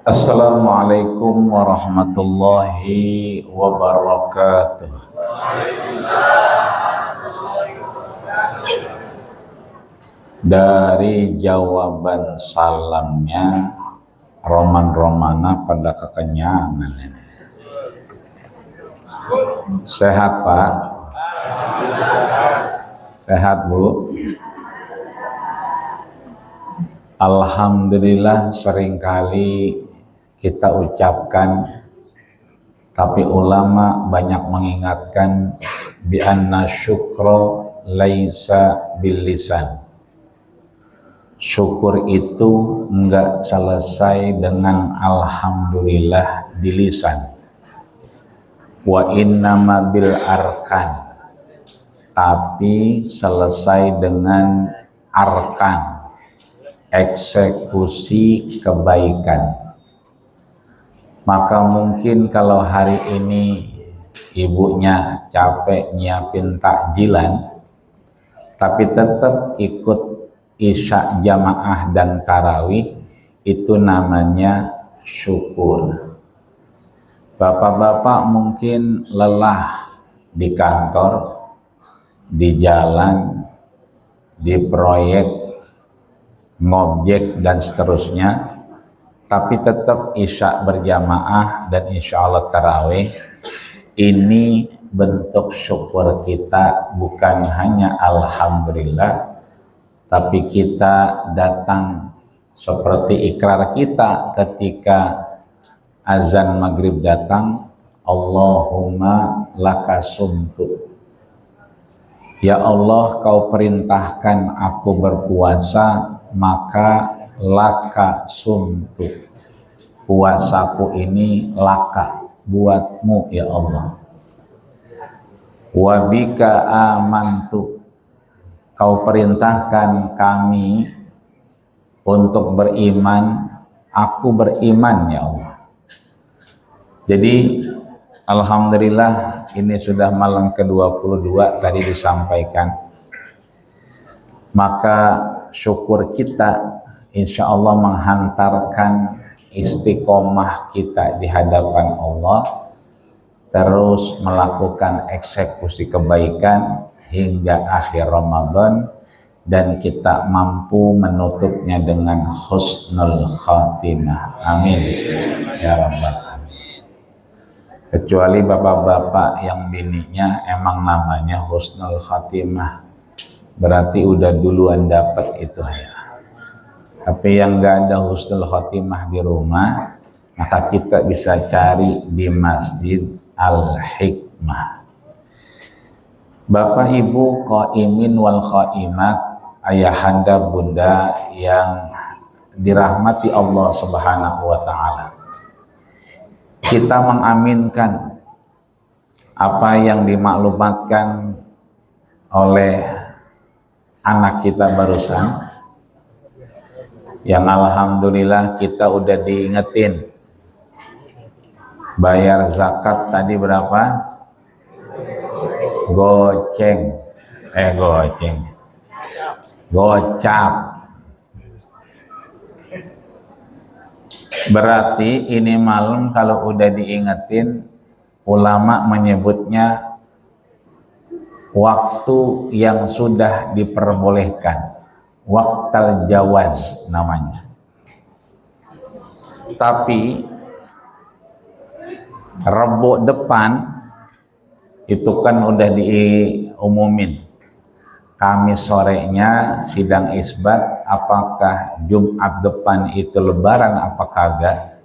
Assalamualaikum warahmatullahi wabarakatuh. Dari jawaban salamnya roman-romana pada kekenyangan ini. Sehat Pak? Sehat Bu? Alhamdulillah, seringkali kita ucapkan, tapi ulama banyak mengingatkan bi anna syukra laisa bil lisan. Syukur itu enggak selesai dengan alhamdulillah di lisan. Wa innama bil arkan, tapi selesai dengan arkan, eksekusi kebaikan. Maka mungkin kalau hari ini ibunya capek nyiapin takjilan, tapi tetap ikut isya jamaah dan tarawih, itu namanya syukur. Bapak-bapak mungkin lelah di kantor, di jalan, di proyek, ngobjek dan seterusnya, tapi tetap isya berjamaah dan insya Allah tarawih. Ini bentuk syukur kita, bukan hanya alhamdulillah, tapi kita datang seperti ikrar kita ketika azan maghrib datang, Allahumma laka sumtu. Ya Allah, kau perintahkan aku berpuasa, maka laka sumtu, puasaku ini laka, buatmu ya Allah. Wabika amantu, kau perintahkan kami untuk beriman, aku beriman ya Allah. Jadi alhamdulillah, ini sudah malam ke-22 tadi disampaikan. Maka syukur kita insya Allah menghantarkan istiqomah kita di hadapan Allah, terus melakukan eksekusi kebaikan hingga akhir Ramadan, dan kita mampu menutupnya dengan husnul khatimah. Amin ya rabbal alamin. Kecuali bapak-bapak yang bininya emang namanya husnul khatimah, berarti udah duluan dapat itu ya. Tapi yang gak ada husnul khotimah di rumah, maka kita bisa cari di Masjid Al-Hikmah. Bapak Ibu qaimin wal qaimat, ayahanda bunda yang dirahmati Allah Subhanahu wa taala. Kita mengaminkan apa yang dimaklumatkan oleh anak kita barusan, yang alhamdulillah kita udah diingetin bayar zakat tadi berapa? Gocap. Berarti ini malam kalau udah diingetin, ulama menyebutnya waktu yang sudah diperbolehkan, waqtal jawaz namanya. Tapi Rebo depan itu kan udah diumumin, Kamis sorenya sidang isbat, apakah Jumat depan itu lebaran apa kagak.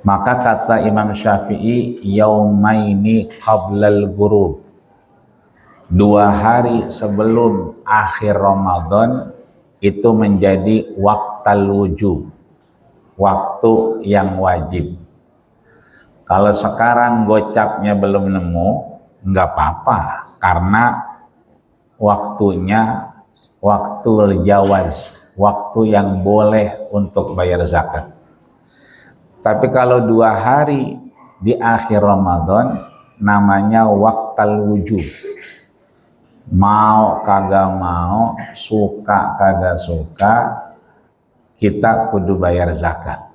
Maka kata Imam Syafi'i, yaumaini qablal ghurub, 2 hari sebelum akhir Ramadan itu menjadi waqtal wujub, waktu yang wajib. Kalau sekarang gocapnya belum nemu, nggak apa-apa, karena waktunya waktu jawaz, waktu yang boleh untuk bayar zakat. Tapi kalau 2 hari di akhir Ramadan, namanya waqtal wujub. Mau kagak mau, suka kagak suka, kita kudu bayar zakat.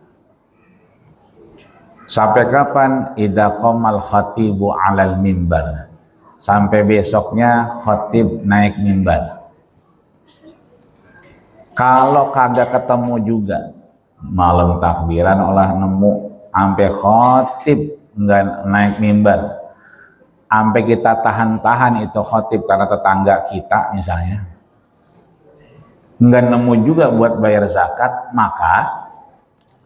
Sampai kapan? Idza qamal khatibu 'alal mimbar. Sampai besoknya khatib naik mimbar. Kalau kagak ketemu juga, malam takbiran olah nemu, sampai khatib nggak naik mimbar, sampai kita tahan-tahan itu khatib karena tetangga kita misalnya, nggak nemu juga buat bayar zakat, maka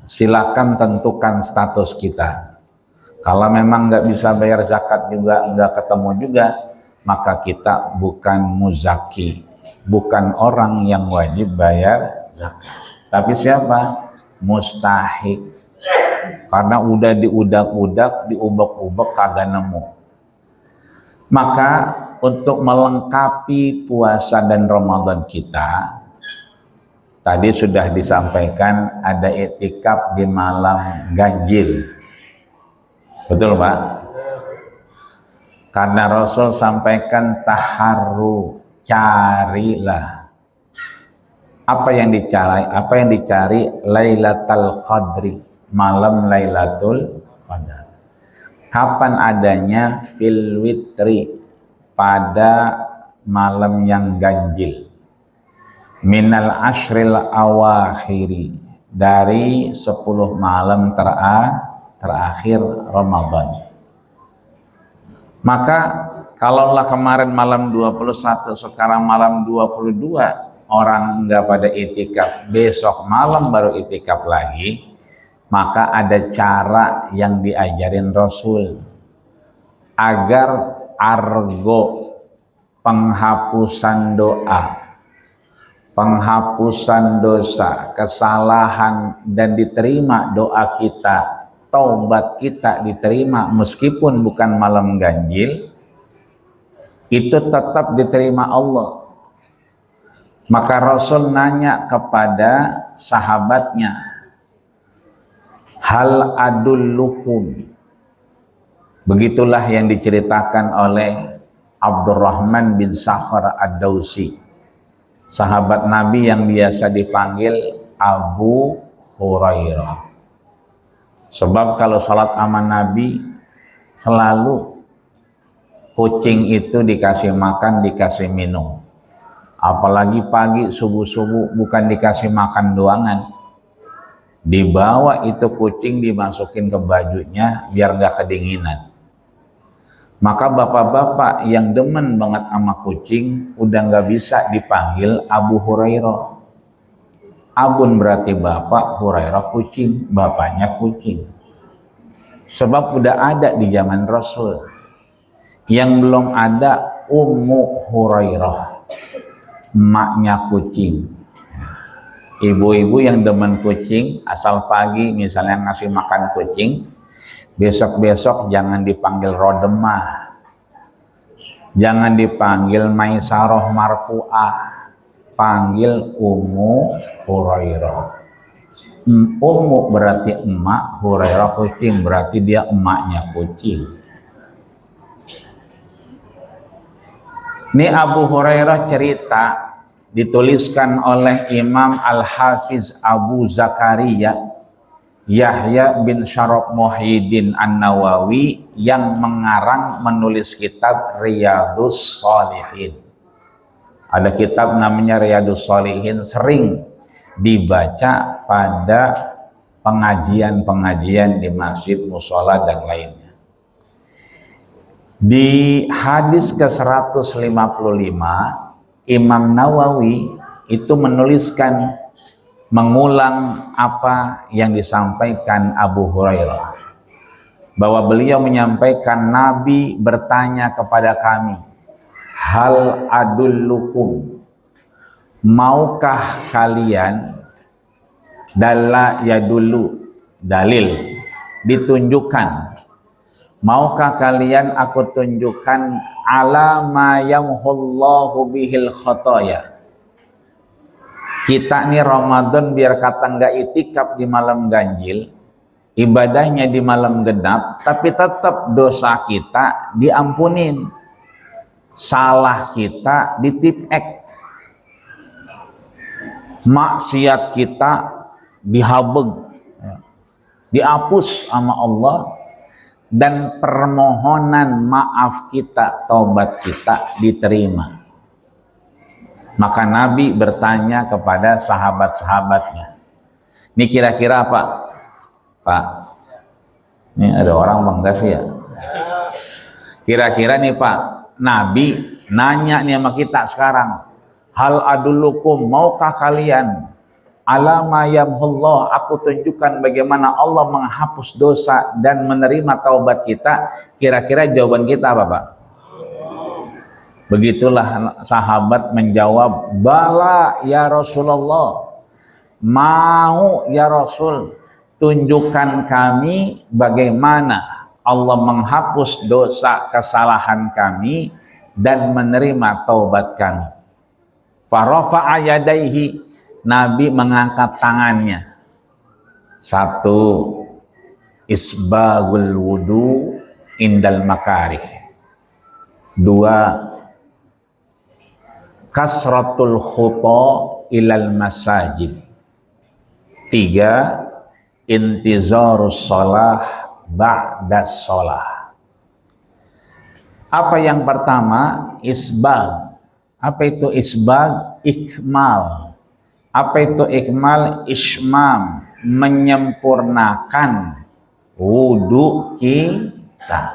silakan tentukan status kita. Kalau memang nggak bisa bayar zakat juga, nggak ketemu juga, maka kita bukan muzaki, bukan orang yang wajib bayar zakat. Tapi siapa? Mustahik. Karena udah diudak-udak, diubek-ubek kagak nemu. Maka untuk melengkapi puasa dan Ramadan kita, tadi sudah disampaikan ada i'tikaf di malam ganjil. Betul Pak? Karena Rasul sampaikan taharru, carilah. Apa yang dicari? Apa yang dicari? Lailatul Qadri, malam Lailatul Qadar. Kapan adanya? Fil witri, pada malam yang ganjil. Minal ashril awakhiri, dari 10 malam terakhir Ramadan. Maka kalaulah kemarin malam 21, sekarang malam 22, orang nggak pada itikaf, besok malam baru itikaf lagi, maka ada cara yang diajarin Rasul agar argo penghapusan doa, penghapusan dosa, kesalahan, dan diterima doa kita, taubat kita diterima meskipun bukan malam ganjil, itu tetap diterima Allah. Maka Rasul nanya kepada sahabatnya, hal adullukum, begitulah yang diceritakan oleh Abdurrahman bin Sakhar Ad-Dausi, sahabat Nabi yang biasa dipanggil Abu Hurairah. Sebab kalau salat aman Nabi selalu kucing itu dikasih makan, dikasih minum. Apalagi pagi subuh-subuh bukan dikasih makan doangan, dibawa itu kucing dimasukin ke bajunya biar gak kedinginan. Maka bapak-bapak yang demen banget sama kucing udah gak bisa dipanggil Abu Hurairah. Abun berarti bapak, Hurairah kucing, bapaknya kucing. Sebab udah ada di zaman Rasul. Yang belum ada Ummu Hurairah, emaknya kucing. Ibu-ibu yang demen kucing, asal pagi misalnya ngasih makan kucing, besok-besok jangan dipanggil Rodemah, jangan dipanggil Maisarah Marfu'ah, panggil Ummu Hurairah. Ummu berarti emak, Hurairah kucing, berarti dia emaknya kucing. Ini Abu Hurairah cerita, dituliskan oleh Imam Al-Hafiz Abu Zakaria Yahya bin Syaraf Muhyiddin An-Nawawi yang mengarang menulis kitab Riyadhus Shalihin. Ada kitab namanya Riyadhus Shalihin, sering dibaca pada pengajian-pengajian di masjid, mushola, dan lainnya. Di hadis ke-155 Imam Nawawi itu menuliskan, mengulang apa yang disampaikan Abu Hurairah, bahwa beliau menyampaikan Nabi bertanya kepada kami, hal adullukum, maukah kalian, dalla yadullu, dalil, ditunjukkan, maukah kalian aku tunjukkan ala ma yamhullahu bihil khotoya. Kita nih Ramadan biar kata nggak itikaf di malam ganjil, ibadahnya di malam genap, tapi tetap dosa kita diampunin, salah kita ditipek, maksiat kita dihabeg, dihapus sama Allah, dan permohonan maaf kita, taubat kita diterima. Maka Nabi bertanya kepada sahabat-sahabatnya, ini kira-kira apa? Pak, ini ada orang bangga sih ya. Kira-kira nih Pak, Nabi nanya nih sama kita sekarang, hal adullukum, maukah kalian alama yamhullah, aku tunjukkan bagaimana Allah menghapus dosa dan menerima taubat kita. Kira-kira jawaban kita apa Pak? Begitulah sahabat menjawab, bala ya Rasulullah, mau ya Rasul, tunjukkan kami bagaimana Allah menghapus dosa kesalahan kami dan menerima taubat kami. Farafa'a yadaihi, Nabi mengangkat tangannya. 1, isbagul wudu indal makarih. 2, kasratul khuta ilal masajid. 3, intizarus shalah ba'das shalah. Apa yang pertama? Isbag. Apa itu isbag? Ikmal. Apa itu ikmal? Ismam, menyempurnakan wudu kita.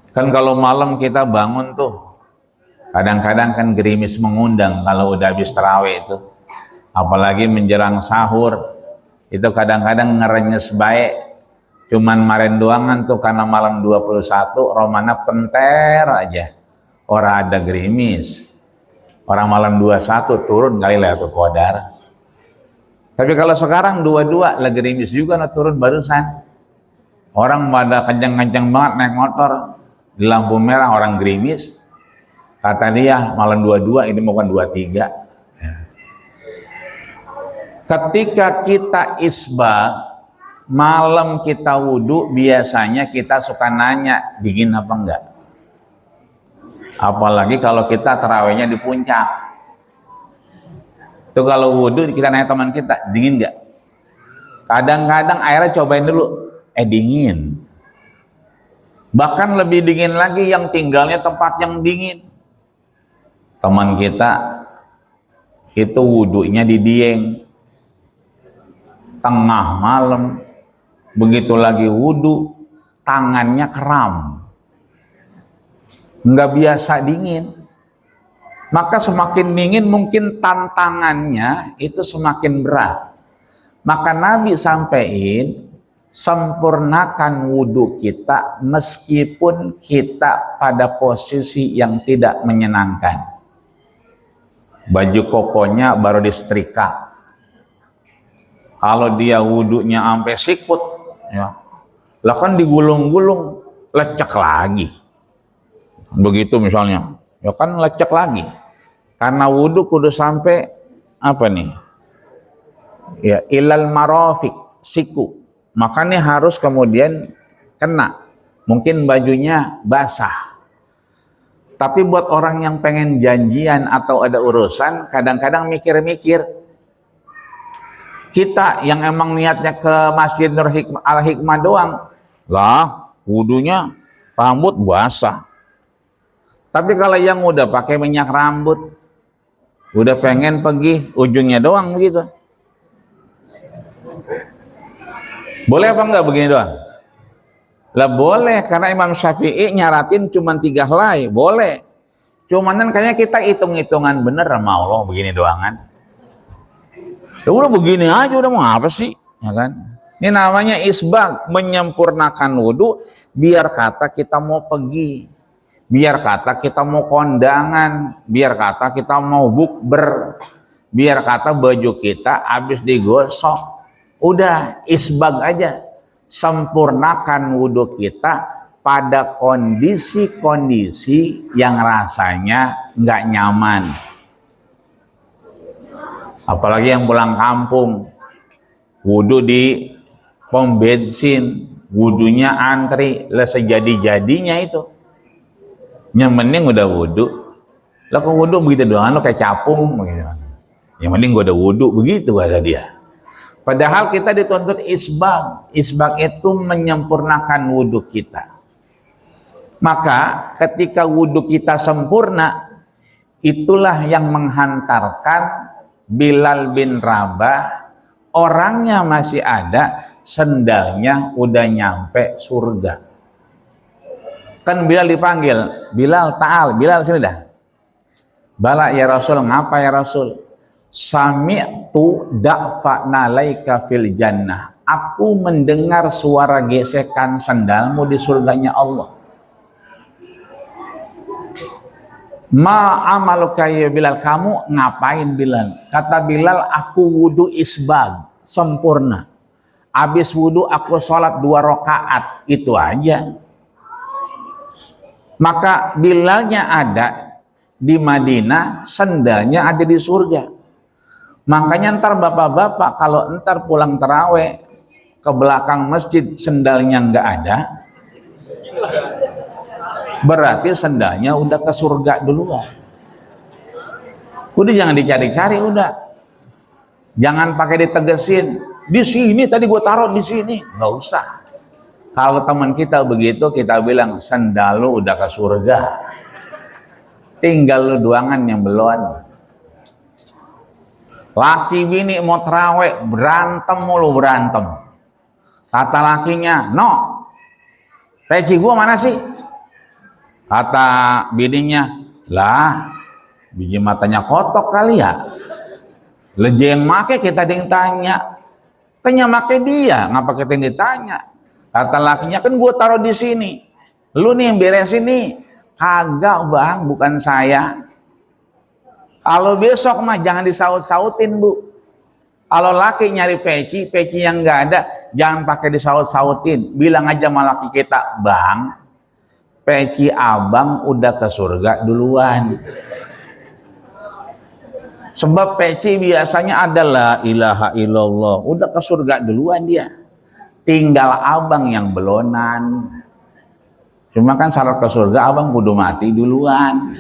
Kan kalau malam kita bangun tuh, kadang-kadang kan gerimis mengundang kalau udah habis tarawih itu. Apalagi menjelang sahur, itu kadang-kadang ngerenyes baik. Cuman maren doangan tuh karena malam 21, romana penter aja. Orang ada gerimis. Orang malam 21 turun kali Lailatul Qadar. Tapi kalau sekarang 22 lagi gerimis juga turun barusan. Orang pada kencang-kencang banget naik motor di lampu merah, orang gerimis. Kata dia malam 22, ini bukan 23. Ya. Ketika kita isbag, malam kita wudhu, biasanya kita suka nanya dingin apa enggak. Apalagi kalau kita tarawihnya di puncak. Itu kalau wudhu kita nanya teman kita, dingin enggak? Kadang-kadang airnya cobain dulu, dingin. Bahkan lebih dingin lagi yang tinggalnya tempat yang dingin. Teman kita itu wudhunya di Dieng, tengah malam, begitu lagi wudhu, tangannya kram, nggak biasa dingin. Maka semakin dingin mungkin tantangannya itu semakin berat. Maka Nabi sampaikan, sempurnakan wudhu kita meskipun kita pada posisi yang tidak menyenangkan. Baju kokonya baru disetrika. Kalau dia wudhunya sampai sikut, ya, lah kan digulung-gulung, lecek lagi. Begitu misalnya, ya kan lecek lagi. Karena wudhu kudu sampai apa nih? Ya, ilal marafiq, siku. Makanya harus kemudian kena. Mungkin bajunya basah. Tapi buat orang yang pengen janjian atau ada urusan, kadang-kadang mikir-mikir. Kita yang emang niatnya ke Masjid Nur Al-Hikmah doang, lah wudunya rambut basah. Tapi kalau yang udah pakai minyak rambut, udah pengen pergi, ujungnya doang begitu. Boleh apa enggak begini doang? Lah boleh, karena Imam Syafi'i nyaratin cuma 3 helai, boleh. Cuman kan kayaknya kita hitung-hitungan bener sama Allah begini doangan. Ya udah begini aja, udah mau apa sih? Ya kan? Ini namanya isbag, menyempurnakan wudhu, biar kata kita mau pergi, biar kata kita mau kondangan, biar kata kita mau bukber, biar kata baju kita habis digosok. Udah isbag aja. Sempurnakan wudhu kita pada kondisi-kondisi yang rasanya nggak nyaman. Apalagi yang pulang kampung, wudhu di pom bensin, wudhunya antri, lah sejadi-jadinya itu. Yang mending udah wudhu. Lah kok wudhu begitu doang, lo kayak capung begitu. Yang mending gue udah wudhu begitu kata dia. Padahal kita dituntut isbag. Isbag itu menyempurnakan wudhu kita. Maka ketika wudhu kita sempurna, itulah yang menghantarkan Bilal bin Rabah. Orangnya masih ada, sendalnya udah nyampe surga. Kan Bilal dipanggil, Bilal ta'al, Bilal sini dah. Bala ya Rasul, ngapa ya Rasul? Sami'tu da'fa nalaika fil jannah. Aku mendengar suara gesekan sandalmu di surganya Allah. Ma amaluka ya Bilal, kamu ngapain Bilal? Kata Bilal, aku wudhu isbag, sempurna. Habis wudhu aku sholat 2 rakaat, itu aja. Maka Bilalnya ada di Madinah, sendalnya ada di surga. Makanya ntar bapak-bapak kalau ntar pulang terawih ke belakang masjid sendalnya nggak ada, berarti sendalnya udah ke surga duluan. Udah jangan dicari-cari, udah. Jangan pakai ditegesin. Di sini tadi gue taruh di sini, nggak usah. Kalau teman kita begitu, kita bilang sendal lu udah ke surga. Tinggal lu doangan yang belum. Laki bini mau terawih berantem mulu berantem. Kata lakinya, no, peci gua mana sih? Kata bininya, lah, biji matanya kotok kali ya. Leje yang make kita ada yang tanya. Kayaknya make dia, ngapa kita yang ditanya? Kata lakinya, kan gua taruh di sini. Lu nih yang beresin nih. Kagak bang, bukan saya. Kalau besok mah jangan disaut-sautin bu. Kalau laki nyari peci yang nggak ada, jangan pakai disaut-sautin. Bilang aja sama laki kita, bang, peci abang udah ke surga duluan. Sebab peci biasanya adalah ilaha illallah, udah ke surga duluan dia. Tinggal abang yang belonan. Cuma kan syarat ke surga abang kudu mati duluan.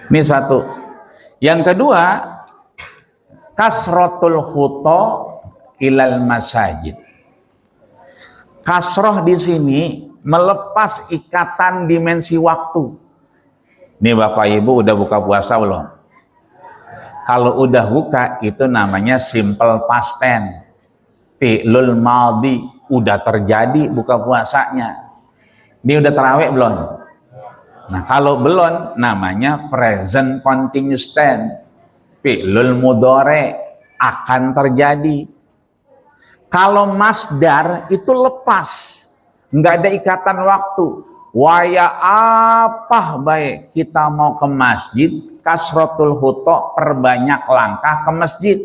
Ini satu. Yang kedua, kasratul khuta ilal masajid. Kasroh di sini melepas ikatan dimensi waktu. Nih Bapak Ibu udah buka puasa belum? Kalau udah buka itu namanya simple past tense. Fi'lul madhi, udah terjadi buka puasanya. Ini udah tarawih belum? Nah kalau belum namanya present continuous tense, fi'lul mudhari, akan terjadi. Kalau masdar itu lepas, nggak ada ikatan waktu. Waya apa baik kita mau ke masjid, kasratul khuta, perbanyak langkah ke masjid.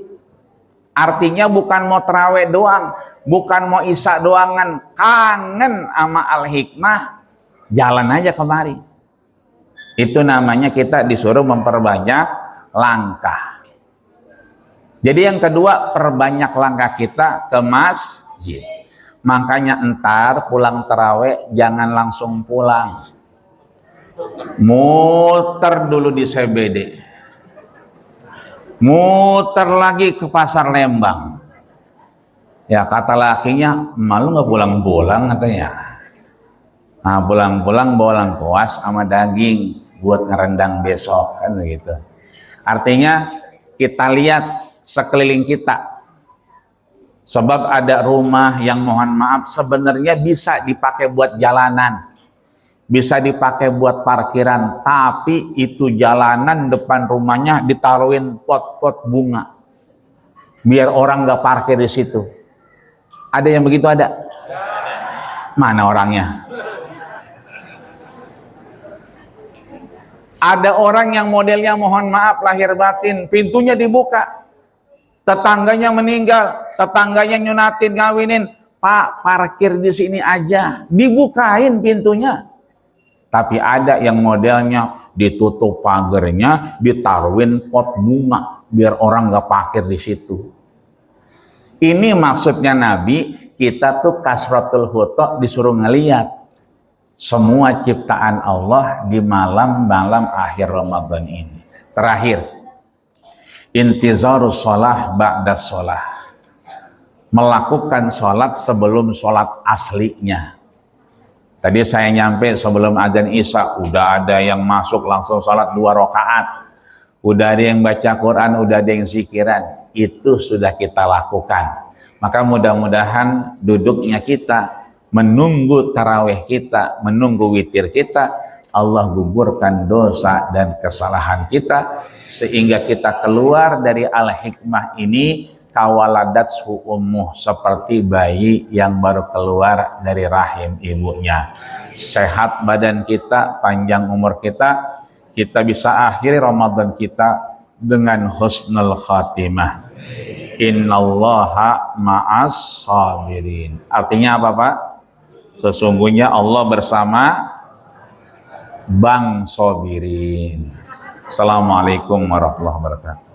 Artinya bukan mau terawih doang, bukan mau isya doangan, kangen sama al-hikmah, jalan aja kemari. Itu namanya kita disuruh memperbanyak langkah. Jadi yang kedua, perbanyak langkah kita ke masjid. Makanya entar pulang terawih jangan langsung pulang. Muter dulu di CBD. Muter lagi ke pasar Lembang. Ya kata lakinya, malu nggak pulang-pulang katanya. Nah pulang-pulang bawa lengkuas sama daging buat ngerendang besok kan begitu. Artinya kita lihat sekeliling kita. Sebab ada rumah yang mohon maaf sebenarnya bisa dipakai buat jalanan. Bisa dipakai buat parkiran, tapi itu jalanan depan rumahnya ditaruhin pot-pot bunga. Biar orang nggak parkir di situ. Ada yang begitu ada? Mana orangnya? Ada orang yang modelnya mohon maaf lahir batin, pintunya dibuka. Tetangganya meninggal, tetangganya nyunatin, ngawinin, Pak parkir di sini aja, dibukain pintunya. Tapi ada yang modelnya ditutup pagernya, ditaruhin pot bunga biar orang nggak parkir di situ. Ini maksudnya Nabi, kita tuh kasratul khuta disuruh ngeliat semua ciptaan Allah di malam-malam akhir Ramadan ini. Terakhir, Intizarus sholah ba'da sholah, melakukan sholat sebelum sholat aslinya. Tadi saya nyampe sebelum azan Isya, udah ada yang masuk langsung sholat 2 rakaat, udah ada yang baca Quran, udah ada yang zikiran. Itu sudah kita lakukan. Maka mudah-mudahan duduknya kita, menunggu tarawih kita, menunggu witir kita, Allah gugurkan dosa dan kesalahan kita, sehingga kita keluar dari al-hikmah ini kawaladatsu ummuh, seperti bayi yang baru keluar dari rahim ibunya. Sehat badan kita, panjang umur kita, kita bisa akhiri Ramadan kita dengan husnul khatimah. Innallaha ma'as sabirin. Artinya apa, Pak? Sesungguhnya Allah bersama Bang Sobirin. Assalamualaikum warahmatullahi wabarakatuh.